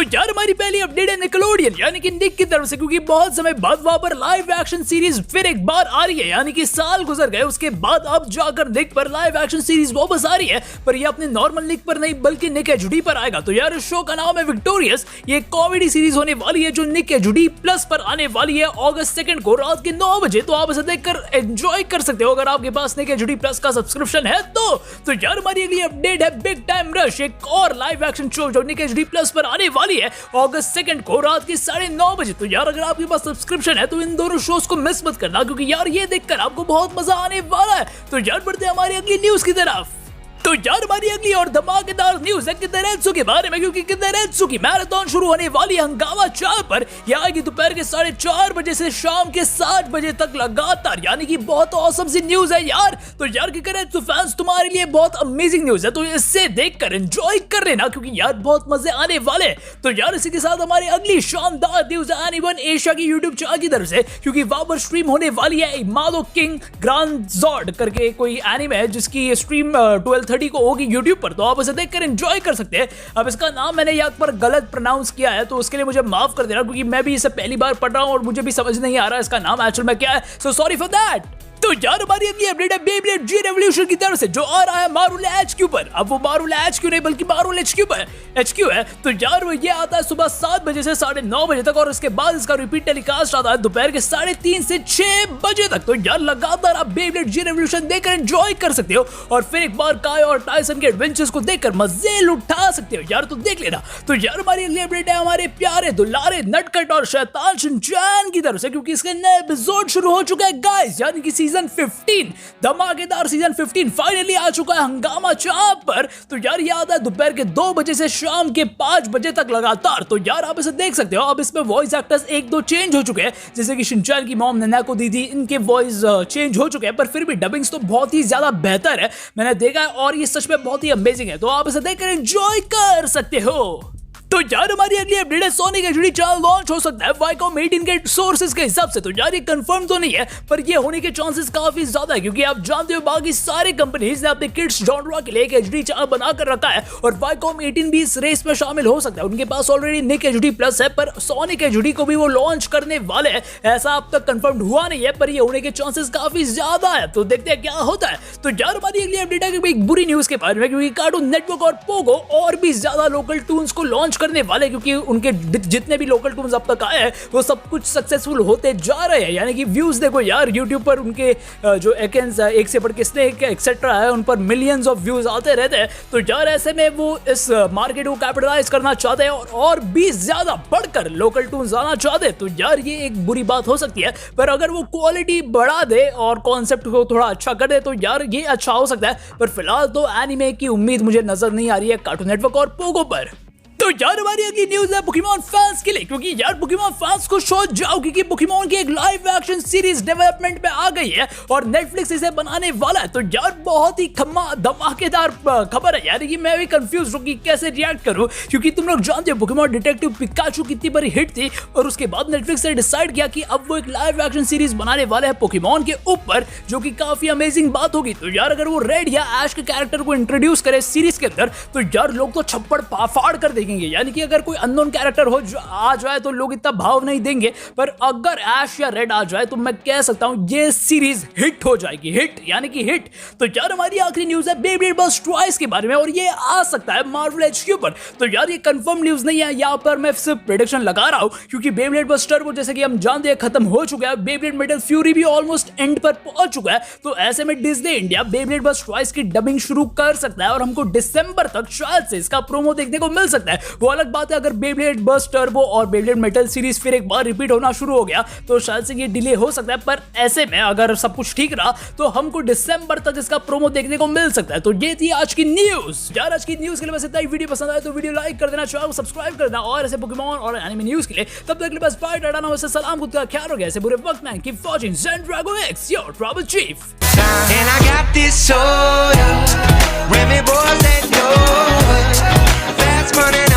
यार हमारी पहली अपडेट है निकलोडियन यानी कि निक की तरफ से, क्योंकि बहुत समय बाद वहां पर लाइव एक्शन सीरीज फिर एक बार आ रही है। यानी कि साल गुजर गए उसके बाद अब जाकर निक पर लाइव एक्शन सीरीज वापस आ रही है, पर ये अपने नॉर्मल निक पर नहीं बल्कि निक एचडी पर आएगा। तो यार इस शो का नाम है विक्टोरियस। ये कॉमेडी सीरीज होने वाली है जो निक एचडी प्लस पर आने वाली है अगस्त 2 को रात के 9 बजे। तो आप इसे देखकर एंजॉय कर सकते हो अगर आपके पास निक एचडी प्लस का सब्सक्रिप्शन है तो यार हमारी अगली अपडेट है बिग टाइम रश, एक और लाइव एक्शन शो जो निक एचडी प्लस पर आने वाली है अगस्त 2 को रात के 9:30 बजे। तो यार अगर आपके पास सब्सक्रिप्शन है तो इन दोनों शोज को मिस मत करना, क्योंकि यार ये देखकर आपको बहुत मजा आने वाला है। तो यार बढ़ते हैं हमारी अगली न्यूज की तरफ। तो यार हमारी अगली और धमाकेदार न्यूज है कितारेत्सु के बारे में, क्योंकि कितारेत्सु की मैराथन शुरू होने वाली हंगामा 4 पर। यह आएगी दोपहर के 4:30 बजे से शाम के 7 बजे तक लगातार, यानी कि बहुत औसम सी न्यूज है यार। तो यार कितारेत्सु फैंस तुम्हारे लिए बहुत अमेजिंग न्यूज है, तो इससे देखकर एंजॉय कर लेना क्योंकि यार बहुत मजे आने वाले। तो यार इसी के साथ हमारी अगली शानदार न्यूज है एनीवन एशिया की यूट्यूब चैनल की तरफ से, क्योंकि वहां पर स्ट्रीम होने वाली है मालो किंग ग्रांड जॉर्ड करके कोई एनीमे है जिसकी स्ट्रीम 12:30 को होगी यूट्यूब पर। तो आप इसे देखकर एंजॉय कर सकते हैं। अब इसका नाम मैंने यहाँ पर गलत प्रोनाउंस किया है तो उसके लिए मुझे माफ कर देना, क्योंकि मैं भी इसे पहली बार पढ़ रहा हूँ और मुझे भी समझ नहीं आ रहा इसका नाम एक्चुअल में क्या है, सो सॉरी फॉर दैट। तो यार हमारी अगली अपडेट है बेब्लेड जी रेवोल्यूशन की तरफ से जो आ रहा है मारुल HQ पर। अब वो मारुल HQ नहीं बल्कि मारुल HQ है। तो यार वो ये आता है सुबह 7 बजे से 9:30 बजे तक और उसके बाद इसका रिपीट टेलीकास्ट आता है दोपहर के 3:30 से 6 बजे तक। तो यार लगातार आप बेब्लेड जी रेवोल्यूशन देखकर एंजॉय कर सकते हो और फिर एक बार काय और टाइसन के एडवेंचर्स को देखकर मजे लुटा सकते हो यार, तो देख लेना। तो यार हमारी अगली अपडेट है हमारे प्यारे दुलारे नटखट और शैतान शिनचैन की तरफ से, क्योंकि इसके नए एपिसोड शुरू हो चुका है गाइस, यानी कि सीजन 15 धमाकेदार सीजन 15 फाइनली आ चुका है हंगामा 4 पर। तो यार ये आता है दोपहर के 2 बजे से शाम के 5 बजे तक लगातार। तो यार आप इसे देख सकते हो। अब इसमें वॉइस एक्टर्स 1-2 चेंज हो चुके हैं, जैसे कि शिनचैन की मॉम नैनाको दीदी, इनके वॉइस चेंज हो चुके हैं, पर फिर भी डबिंग्स तो बहुत ही ज्यादा बेहतर है, मैंने देखा है और ये सच में बहुत ही अमेजिंग है। तो आप इसे देखकर एंजॉय कर सकते हो। तो यार हमारी अगली अपडेट है सोनी का एचडी चैनल लॉन्च हो सकता है वाईकॉम 18 के सोर्सेज के हिसाब से। तो यार ये कंफर्म तो नहीं है, पर ये होने के चांसेस काफी ज्यादा है, क्योंकि आप जानते हो बाकी सारे कंपनीज ने अपने किड्स जॉनरा के लिए एक एचडी चैनल बनाकर रखा है और वाईकॉम 18 भी इस रेस में शामिल हो सकता है। उनके पास ऑलरेडी निक एचडी प्लस है, पर सोनी के एचडी को भी वो लॉन्च करने वाले हैं। ऐसा अब तक कंफर्म हुआ नहीं है, पर ये होने के चांसेस काफी ज्यादा है। तो देखते हैं क्या होता है। तो यार हमारी अगली अपडेट है एक बुरी न्यूज के बारे में, क्योंकि कार्टून नेटवर्क और पोगो और भी ज्यादा लोकल टून्स को लॉन्च करने वाले, क्योंकि उनके जितने भी लोकल टून्स अब तक आए हैं वो सब कुछ सक्सेसफुल होते जा रहे हैं। यानी कि व्यूज देखो यार यूट्यूब पर उनके जो एकेंस है एक से बढ़ के स्नेक एक्सेट्रा है, उन पर मिलियंस ऑफ व्यूज आते रहते हैं। तो यार ऐसे में वो इस मार्केट को कैपिटलाइज करना चाहते हैं और भी ज्यादा बढ़कर लोकल टून्स आना चाहते हैं। तो यार ये एक बुरी बात हो सकती है, पर अगर वो क्वालिटी बढ़ा दे और कॉन्सेप्ट को थोड़ा अच्छा कर दे तो यार ये अच्छा हो सकता है। पर फिलहाल तो एनिमे की उम्मीद मुझे नजर नहीं आ रही है कार्टून नेटवर्क और पोगो पर। तो यार हमारी अगली न्यूज है पोकेमॉन फैंस के लिए, क्योंकि यार पोकेमॉन फैंस को सोच जाओ क्योंकि पोकेमॉन की एक लाइव एक्शन सीरीज डेवलपमेंट में आ गई है और नेटफ्लिक्स इसे बनाने वाला है। तो यार बहुत ही धमाकेदार खबर है यार, कि मैं भी कंफ्यूज हूं कि कैसे रिएक्ट करूं, क्योंकि तुम लोग जानते हो पोकेमॉन डिटेक्टिव पिकाचू कितनी बड़ी हिट थी और उसके बाद नेटफ्लिक्स ने डिसाइड किया कि अब वो एक लाइव एक्शन सीरीज बनाने वाले हैं पोकेमॉन के ऊपर, जो कि काफी अमेजिंग बात होगी। तो यार अगर वो रेड या ऐश के कैरेक्टर को इंट्रोड्यूस करे सीरीज के अंदर तो यार लोग तो छप्पड़ फाड़ कर देखेंगे। यानी कि अगर कोई अननोन कैरेक्टर आ जाए तो लोग इतना भाव नहीं देंगे, पर अगर ऐश या रेड आ जाए तो मैं कह सकता हूं ये सीरीज हिट हो जाएगी, हिट यानी कि हिट। तो यार हमारी आखिरी न्यूज है बेब्लेड बस्ट ट्वाइस के बारे में और ये आ सकता है मार्वल HQ पर। तो यार ये कंफर्म न्यूज नहीं है, यहाँ पर मैं सिर्फ प्रेडिक्शन लगा रहा हूं, क्योंकि बेब्लेड बस्ट टर्बो जैसे कि हम जानते हैं खत्म हो चुका है, बेब्लेड मेटल फ्यूरी भी ऑलमोस्ट एंड पर पहुंच चुका है। तो ऐसे में Disney India Beyblade burst twice की डबिंग शुरू कर सकता है और हमको दिसंबर तक शायद से इसका प्रोमो देखने को मिल सकता है। वो अलग बात है अगर बेब्लेड बस्ट टर्बो और बेब्लेड मेटल सीरीज फिर एक बार रिपीट होना शुरू हो गया तो शायद से ये डिले हो सकता है, पर ऐसे में अगर सब कुछ ठीक रहा तो हमको दिसंबर तक इसका प्रोमो देखने को मिल सकता है। तो ये थी आज की न्यूज यार। आज की न्यूज के लिए बस इतना ही। वीडियो पसंद आए तो वीडियो लाइक कर देना, चैनल को सब्सक्राइब कर देना और ऐसे पोकेमॉन और एनिमे न्यूज के लिए तब तक के लिए बस बाय टाटा नमस्ते सलाम, खुद का ख्याल रखिए, ऐसे बुरे वक्त में keep watching Zendrago X your trouble chief. And I got this soda, Remy boys that know it. Fast money.